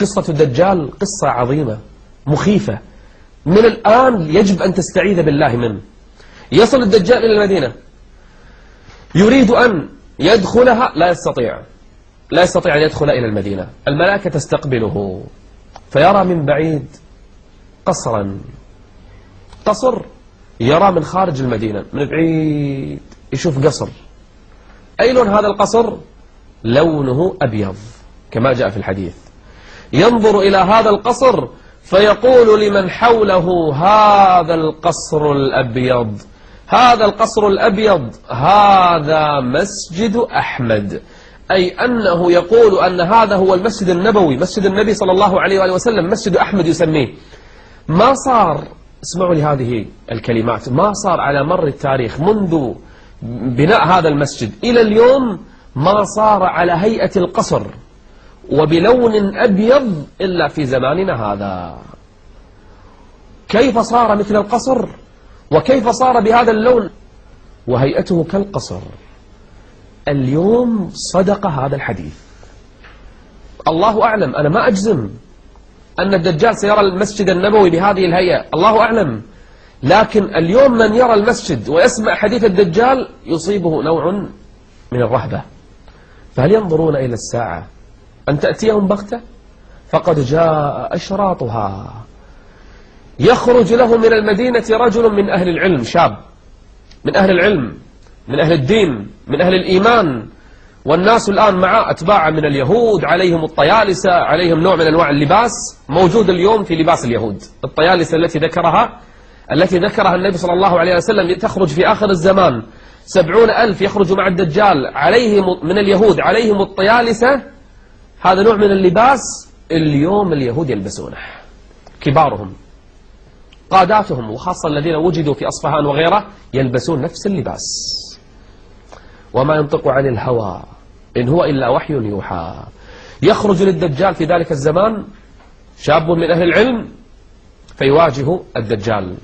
قصة الدجال قصة عظيمة مخيفة، من الآن يجب أن تستعيذ بالله منه. يصل الدجال إلى المدينة، يريد أن يدخلها، لا يستطيع أن يدخل إلى المدينة. الملائكة تستقبله، فيرى من بعيد قصر يرى من خارج المدينة، من بعيد يشوف قصر. أي لون هذا القصر؟ لونه أبيض كما جاء في الحديث. ينظر إلى هذا القصر فيقول لمن حوله: هذا القصر الأبيض، هذا القصر الأبيض، هذا مسجد أحمد. أي أنه يقول أن هذا هو المسجد النبوي، مسجد النبي صلى الله عليه وآله وسلم، مسجد أحمد يسميه. ما صار، اسمعوا لهذه الكلمات، ما صار على مر التاريخ منذ بناء هذا المسجد إلى اليوم ما صار على هيئة القصر وبلون أبيض إلا في زماننا هذا. كيف صار مثل القصر؟ وكيف صار بهذا اللون وهيئته كالقصر؟ اليوم صدق هذا الحديث. الله أعلم، أنا ما أجزم أن الدجال سيرى المسجد النبوي بهذه الهيئة، الله أعلم. لكن اليوم من يرى المسجد ويسمع حديث الدجال يصيبه نوع من الرهبة. فهل ينظرون إلى الساعة أن تأتيهم بغتة؟ فقد جاء أشراطها. يخرج له من المدينة رجل من أهل العلم، شاب من أهل العلم، من أهل الدين، من أهل الإيمان، والناس الآن مع أتباع من اليهود، عليهم الطيالسة، عليهم نوع من أنواع اللباس موجود اليوم في لباس اليهود. الطيالسة التي ذكرها النبي صلى الله عليه وسلم تخرج في آخر الزمان، 70,000 يخرج مع الدجال عليهم من اليهود، عليهم الطيالسة. هذا نوع من اللباس اليوم اليهود يلبسونه، كبارهم، قاداتهم، وخاصة الذين وجدوا في أصفهان وغيره يلبسون نفس اللباس. وما ينطق عن الهوى إن هو إلا وحي يوحى. يخرج للدجال في ذلك الزمان شاب من أهل العلم فيواجه الدجال،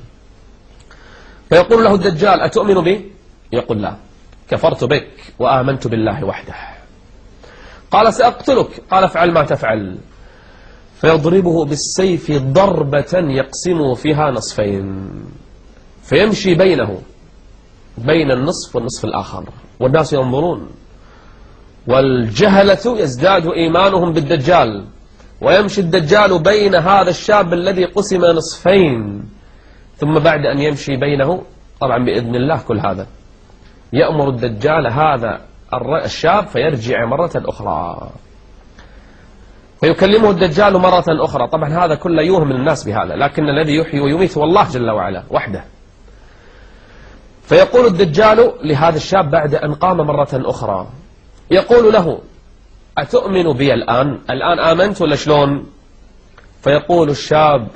فيقول له الدجال: أتؤمن بي؟ يقول: لا، كفرت بك وآمنت بالله وحده. قال: سأقتلك. قال: افعل ما تفعل. فيضربه بالسيف ضربة يقسم فيها نصفين، فيمشي بين النصف والنصف الآخر، والناس ينظرون، والجهلة يزداد إيمانهم بالدجال، ويمشي الدجال بين هذا الشاب الذي قسم نصفين. ثم بعد أن يمشي بينه، طبعا بإذن الله كل هذا، يأمر الدجال هذا الشاب فيرجع مرة أخرى، فيكلمه الدجال مرة أخرى. طبعا هذا كله يوهم الناس بهذا، لكن الذي يحيي ويميت هو الله جل وعلا وحده. فيقول الدجال لهذا الشاب بعد أن قام مرة أخرى، يقول له: أتؤمن بي الآن آمنت ولا شلون؟ فيقول الشاب: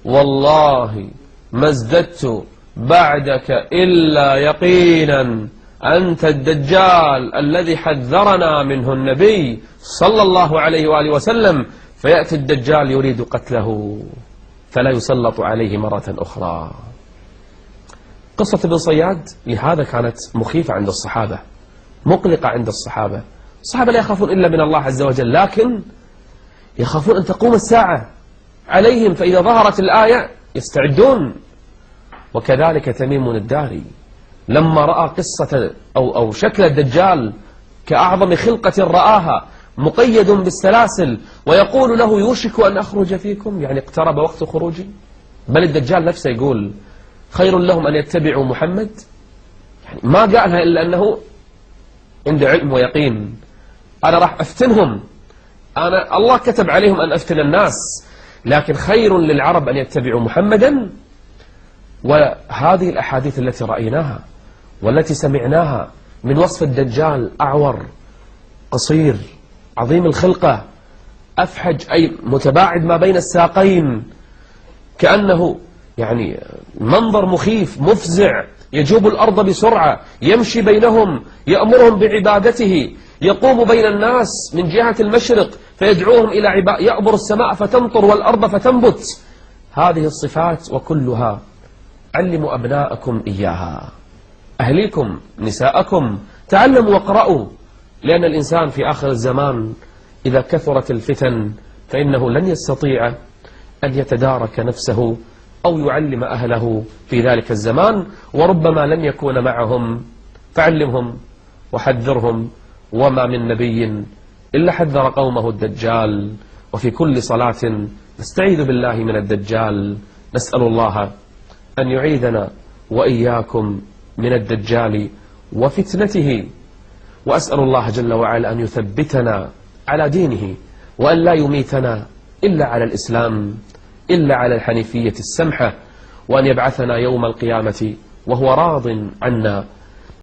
والله ما ازددت بعدك إلا يقينا، أنت الدجال الذي حذرنا منه النبي صلى الله عليه وآله وسلم. فيأتي الدجال يريد قتله فلا يسلط عليه مرة أخرى. قصة ابن صياد لهذا كانت مخيفة عند الصحابة، مقلقة عند الصحابة. الصحابة لا يخافون إلا من الله عز وجل، لكن يخافون أن تقوم الساعة عليهم، فإذا ظهرت الآية يستعدون. وكذلك تميم الداري لما رأى قصة أو شكل الدجال كأعظم خلقة رآها مقيد بالسلاسل، ويقول له: يوشك أن أخرج فيكم، يعني اقترب وقت خروجي. بل الدجال نفسه يقول: خير لهم أن يتبعوا محمد، يعني ما قالها إلا أنه عنده علم ويقين، أنا راح أفتنهم، الله كتب عليهم أن أفتن الناس، لكن خير للعرب أن يتبعوا محمدا. وهذه الأحاديث التي رأيناها والتي سمعناها من وصف الدجال: أعور، قصير، عظيم الخلقة، أفحج، أي متباعد ما بين الساقين، كأنه يعني منظر مخيف مفزع، يجوب الأرض بسرعة، يمشي بينهم، يأمرهم بعبادته، يقوم بين الناس من جهة المشرق فيدعوهم إلى يعبر السماء فتمطر والأرض فتنبت. هذه الصفات وكلها علموا أبناءكم إياها، أهليكم، نساءكم، تعلموا واقرأوا، لأن الإنسان في آخر الزمان إذا كثرت الفتن فإنه لن يستطيع أن يتدارك نفسه أو يعلم أهله في ذلك الزمان، وربما لن يكون معهم، فعلمهم وحذرهم. وما من نبي إلا حذر قومه الدجال، وفي كل صلاة نستعيذ بالله من الدجال. نسأل الله أن يعيذنا وإياكم من الدجال وفتنته، وأسأل الله جل وعلا أن يثبتنا على دينه، وأن لا يميتنا إلا على الإسلام، إلا على الحنيفية السمحة، وأن يبعثنا يوم القيامة وهو راض عنا